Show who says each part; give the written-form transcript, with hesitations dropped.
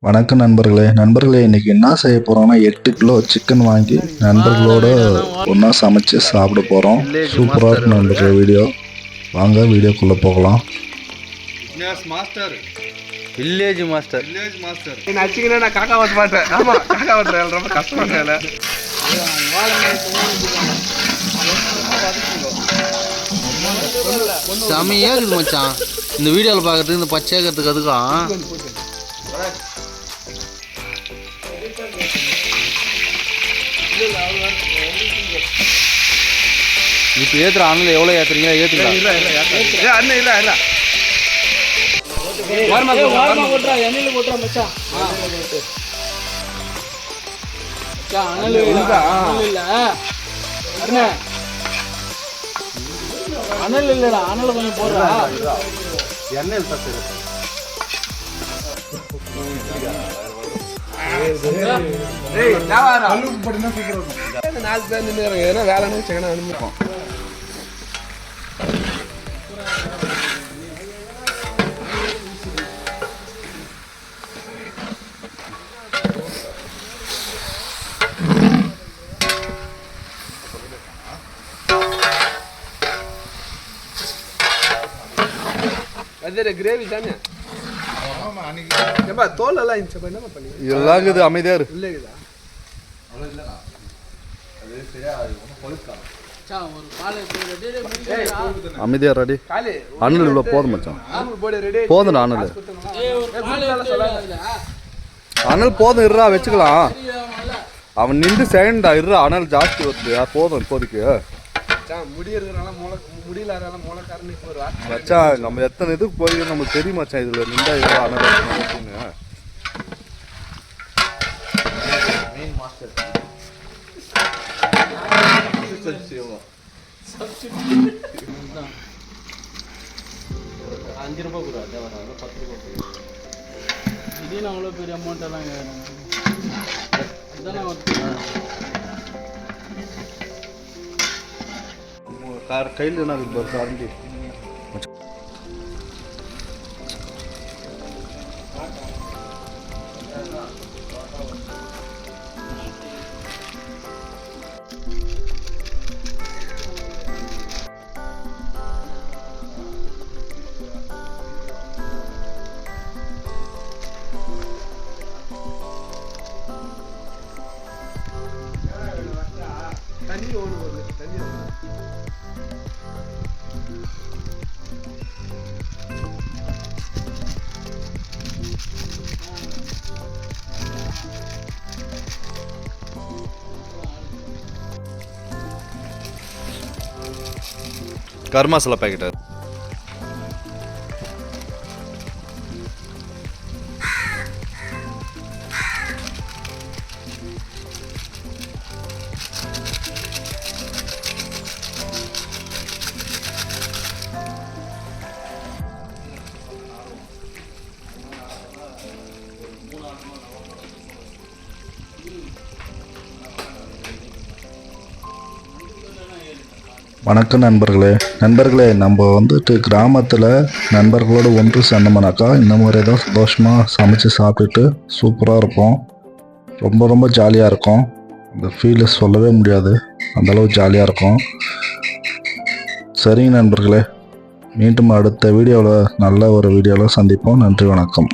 Speaker 1: வணக்கம் நண்பர்களே இன்னைக்கு என்ன செய்ய போறோம்னா 8 கிலோ சிக்கன் வாங்கி நண்பர்களோட ஒன்றா சமைச்சு சாப்பிட போகிறோம். சூப்பராக இருக்கும் நண்பர்களே வீடியோ. வாங்க வீடியோக்குள்ளே போகலாம்.
Speaker 2: வில்லேஜ் மாஸ்டர்
Speaker 3: நான் காக்கா ஓட்ட மாட்டேன். ஆமா காக்கா ஓட்டுறேன், ரொம்ப கஷ்டமான வேலை.
Speaker 2: செமையா இருக்குது மச்சான். இந்த வீடியோவில் பார்க்கறதுக்கு இந்த பச்சைக்கிறதுக்கு அதுக்கும் இப்போ ஏற்றுற அண்ணன் எவ்வளோ ஏற்றுறீங்க? ஏற்றுக்கலாம்
Speaker 3: அண்ணன் இல்லை இல்லை
Speaker 4: அனல் இல்லடா, அனல் கொஞ்சம் போடுறா.
Speaker 3: எண்ணெய் நாலு பேர் நின்று வேலைன்னு சிக்கன அனுப்பிப்போம். அது கிரேவி தானே தோல் எல்லாம் என்னப்பா பண்ணி
Speaker 2: எல்லாம் இருக்குது. அமைதியா இருக்கு.
Speaker 3: இல்லைங்களா
Speaker 2: அமைதியா ரெடி. அண்ணல் இவ்வளோ போதும் மச்சான், போதும். அண்ணல் அண்ணல் போதும். இருறா வச்சுக்கலாம். அவன் நின்று செகண்டா இருறா. அண்ணல் ஜாஸ்தி வருது, போதும் இப்போதைக்கு. மச்சான் நம்ம எத்தனை இதுக்கு போய் நமக்கு தெரியும் மச்சான். இதுல நின்றா இவ்வளோ அண்ணல்
Speaker 4: திடீர்னு அவ்வளோ பெரிய அமௌண்ட் எல்லாம்
Speaker 2: கையில் என்ன இருக்கு காரண்டி.
Speaker 3: தண்ணி ஓடு தண்ணி
Speaker 2: கர் மசாலா பேக்கெட்.
Speaker 1: வணக்கம் நண்பர்களே நம்ம வந்துட்டு கிராமத்தில் நண்பர்களோடு ஒன்று சேர்ந்தோம்னாக்கா இந்த மாதிரி தான் சந்தோஷமாக சமைச்சு சாப்பிட்டுட்டு சூப்பராக இருப்போம். ரொம்ப ஜாலியாக இருக்கும். அந்த ஃபீலை சொல்லவே முடியாது, அந்தளவு ஜாலியாக இருக்கும். சரிங்க நண்பர்களே, மீண்டும் அடுத்த வீடியோவில் நல்ல ஒரு வீடியோவில் சந்திப்போம். நன்றி, வணக்கம்.